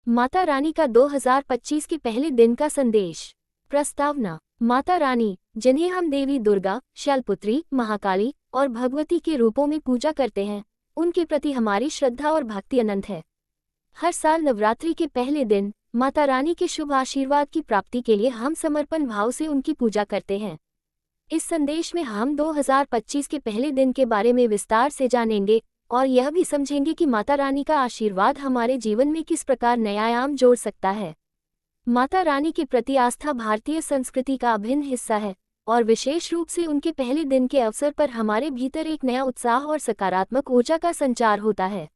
माता रानी का 2025 के पहले दिन का संदेश। प्रस्तावना। माता रानी, जिन्हें हम देवी दुर्गा, शैलपुत्री, महाकाली और भगवती के रूपों में पूजा करते हैं, उनके प्रति हमारी श्रद्धा और भक्ति अनंत है। हर साल नवरात्रि के पहले दिन माता रानी के शुभ आशीर्वाद की प्राप्ति के लिए हम समर्पण भाव से उनकी पूजा करते हैं। इस संदेश में हम 2025 के पहले दिन के बारे में विस्तार से जानेंगे और यह भी समझेंगे कि माता रानी का आशीर्वाद हमारे जीवन में किस प्रकार नया आयाम जोड़ सकता है। माता रानी के प्रति आस्था भारतीय संस्कृति का अभिन्न हिस्सा है और विशेष रूप से उनके पहले दिन के अवसर पर हमारे भीतर एक नया उत्साह और सकारात्मक ऊर्जा का संचार होता है।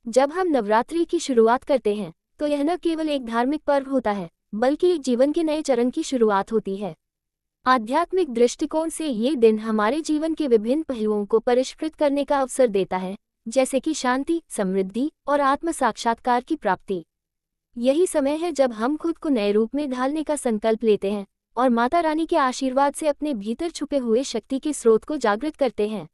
जब हम नवरात्रि की शुरुआत करते हैं तो यह न केवल एक धार्मिक पर्व होता है, बल्कि एक जीवन के नए चरण की शुरुआत होती है। आध्यात्मिक दृष्टिकोण से ये दिन हमारे जीवन के विभिन्न पहलुओं को परिष्कृत करने का अवसर देता है, जैसे कि शांति, समृद्धि और आत्म साक्षात्कार की प्राप्ति। यही समय है जब हम खुद को नए रूप में ढालने का संकल्प लेते हैं और माता रानी के आशीर्वाद से अपने भीतर छुपे हुए शक्ति के स्रोत को जागृत करते हैं।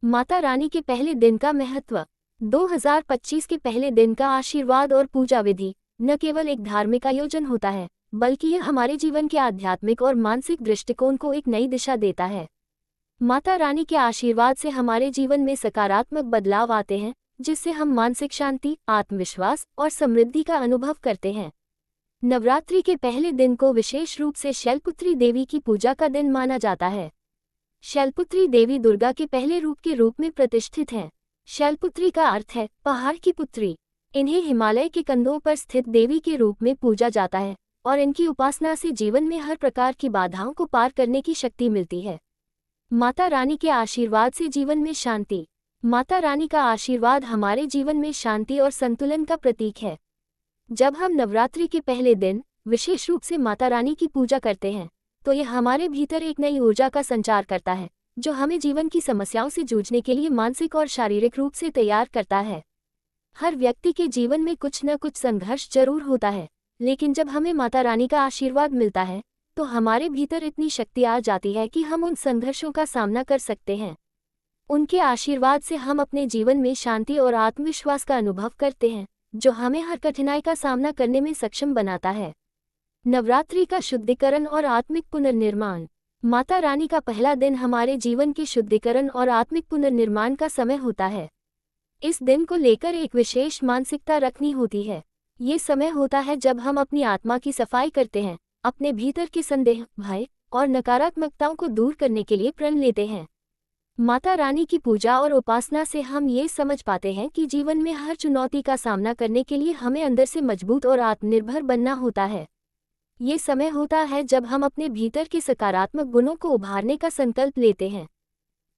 माता रानी के पहले दिन का महत्व। 2025 के पहले दिन का आशीर्वाद और पूजा विधि न केवल एक धार्मिक आयोजन होता है, बल्कि यह हमारे जीवन के आध्यात्मिक और मानसिक दृष्टिकोण को एक नई दिशा देता है। माता रानी के आशीर्वाद से हमारे जीवन में सकारात्मक बदलाव आते हैं, जिससे हम मानसिक शांति, आत्मविश्वास और समृद्धि का अनुभव करते हैं। नवरात्रि के पहले दिन को विशेष रूप से शैलपुत्री देवी की पूजा का दिन माना जाता है। शैलपुत्री देवी दुर्गा के पहले रूप के रूप में प्रतिष्ठित हैं। शैलपुत्री का अर्थ है पहाड़ की पुत्री। इन्हें हिमालय के कंधों पर स्थित देवी के रूप में पूजा जाता है और इनकी उपासना से जीवन में हर प्रकार की बाधाओं को पार करने की शक्ति मिलती है। माता रानी के आशीर्वाद से जीवन में शांति। माता रानी का आशीर्वाद हमारे जीवन में शांति और संतुलन का प्रतीक है। जब हम नवरात्रि के पहले दिन विशेष रूप से माता रानी की पूजा करते हैं तो यह हमारे भीतर एक नई ऊर्जा का संचार करता है, जो हमें जीवन की समस्याओं से जूझने के लिए मानसिक और शारीरिक रूप से तैयार करता है। हर व्यक्ति के जीवन में कुछ न कुछ संघर्ष जरूर होता है, लेकिन जब हमें माता रानी का आशीर्वाद मिलता है तो हमारे भीतर इतनी शक्ति आ जाती है कि हम उन संघर्षों का सामना कर सकते हैं। उनके आशीर्वाद से हम अपने जीवन में शांति और आत्मविश्वास का अनुभव करते हैं, जो हमें हर कठिनाई का सामना करने में सक्षम बनाता है। नवरात्रि का शुद्धिकरण और आत्मिक पुनर्निर्माण। माता रानी का पहला दिन हमारे जीवन के शुद्धिकरण और आत्मिक पुनर्निर्माण का समय होता है। इस दिन को लेकर एक विशेष मानसिकता रखनी होती है। ये समय होता है जब हम अपनी आत्मा की सफाई करते हैं, अपने भीतर के संदेह, भय और नकारात्मकताओं को दूर करने के लिए प्रण लेते हैं। माता रानी की पूजा और उपासना से हम ये समझ पाते हैं कि जीवन में हर चुनौती का सामना करने के लिए हमें अंदर से मजबूत और आत्मनिर्भर बनना होता है। ये समय होता है जब हम अपने भीतर के सकारात्मक गुणों को उभारने का संकल्प लेते हैं।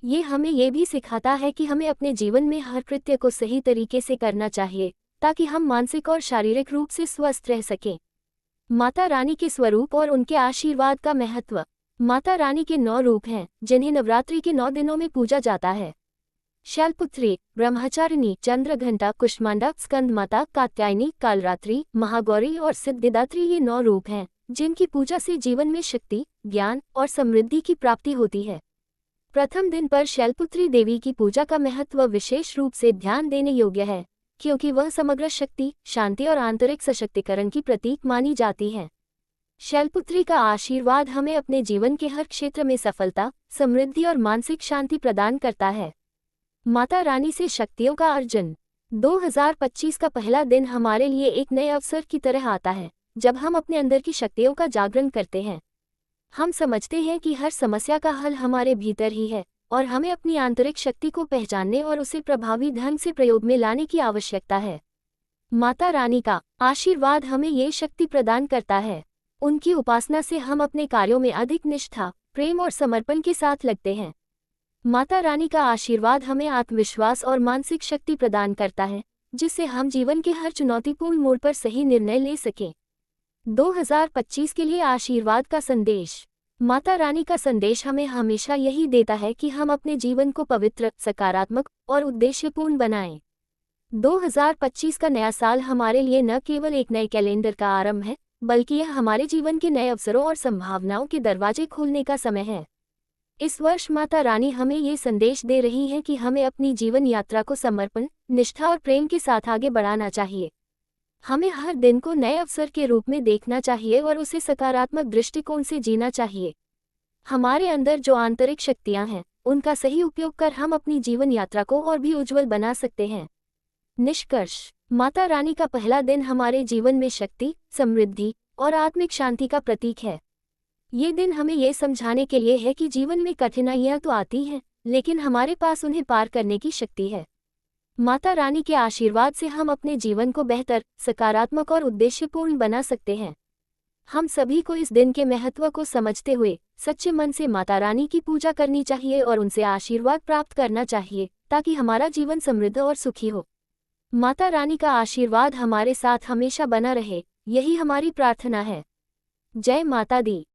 ये हमें ये भी सिखाता है कि हमें अपने जीवन में हर कृत्य को सही तरीके से करना चाहिए, ताकि हम मानसिक और शारीरिक रूप से स्वस्थ रह सकें। माता रानी के स्वरूप और उनके आशीर्वाद का महत्व। माता रानी के 9 रूप हैं, जिन्हें नवरात्रि के 9 दिनों में पूजा जाता है। शैलपुत्री, ब्रह्मचारिणी, चंद्रघंटा, कुष्मांडा, स्कंदमाता, कात्यायनी, कालरात्रि, महागौरी और सिद्धिदात्री ये 9 रूप हैं, जिनकी पूजा से जीवन में शक्ति, ज्ञान और समृद्धि की प्राप्ति होती है। प्रथम दिन पर शैलपुत्री देवी की पूजा का महत्व विशेष रूप से ध्यान देने योग्य है, क्योंकि वह समग्र शक्ति, शांति और आंतरिक सशक्तिकरण की प्रतीक मानी जाती है। शैलपुत्री का आशीर्वाद हमें अपने जीवन के हर क्षेत्र में सफलता, समृद्धि और मानसिक शांति प्रदान करता है। माता रानी से शक्तियों का अर्जन। 2025 का पहला दिन हमारे लिए एक नए अवसर की तरह आता है, जब हम अपने अंदर की शक्तियों का जागरण करते हैं। हम समझते हैं कि हर समस्या का हल हमारे भीतर ही है और हमें अपनी आंतरिक शक्ति को पहचानने और उसे प्रभावी ढंग से प्रयोग में लाने की आवश्यकता है। माता रानी का आशीर्वाद हमें ये शक्ति प्रदान करता है। उनकी उपासना से हम अपने कार्यों में अधिक निष्ठा, प्रेम और समर्पण के साथ लगते हैं। माता रानी का आशीर्वाद हमें आत्मविश्वास और मानसिक शक्ति प्रदान करता है, जिससे हम जीवन के हर चुनौतीपूर्ण मोड़ पर सही निर्णय ले सकें। 2025 के लिए आशीर्वाद का संदेश। माता रानी का संदेश हमें हमेशा यही देता है कि हम अपने जीवन को पवित्र, सकारात्मक और उद्देश्यपूर्ण बनाएं। 2025 का नया साल हमारे लिए न केवल एक नए कैलेंडर का आरंभ है, बल्कि यह हमारे जीवन के नए अवसरों और संभावनाओं के दरवाजे खोलने का समय है। इस वर्ष माता रानी हमें ये संदेश दे रही हैं कि हमें अपनी जीवन यात्रा को समर्पण, निष्ठा और प्रेम के साथ आगे बढ़ाना चाहिए। हमें हर दिन को नए अवसर के रूप में देखना चाहिए और उसे सकारात्मक दृष्टिकोण से जीना चाहिए। हमारे अंदर जो आंतरिक शक्तियां हैं, उनका सही उपयोग कर हम अपनी जीवन यात्रा को और भी उज्जवल बना सकते हैं। निष्कर्ष, माता रानी का पहला दिन हमारे जीवन में शक्ति, समृद्धि और आत्मिक शांति का प्रतीक है। ये दिन हमें ये समझाने के लिए है कि जीवन में कठिनाइयां तो आती हैं, लेकिन हमारे पास उन्हें पार करने की शक्ति है। माता रानी के आशीर्वाद से हम अपने जीवन को बेहतर, सकारात्मक और उद्देश्यपूर्ण बना सकते हैं। हम सभी को इस दिन के महत्व को समझते हुए सच्चे मन से माता रानी की पूजा करनी चाहिए और उनसे आशीर्वाद प्राप्त करना चाहिए, ताकि हमारा जीवन समृद्ध और सुखी हो। माता रानी का आशीर्वाद हमारे साथ हमेशा बना रहे, यही हमारी प्रार्थना है। जय माता दी।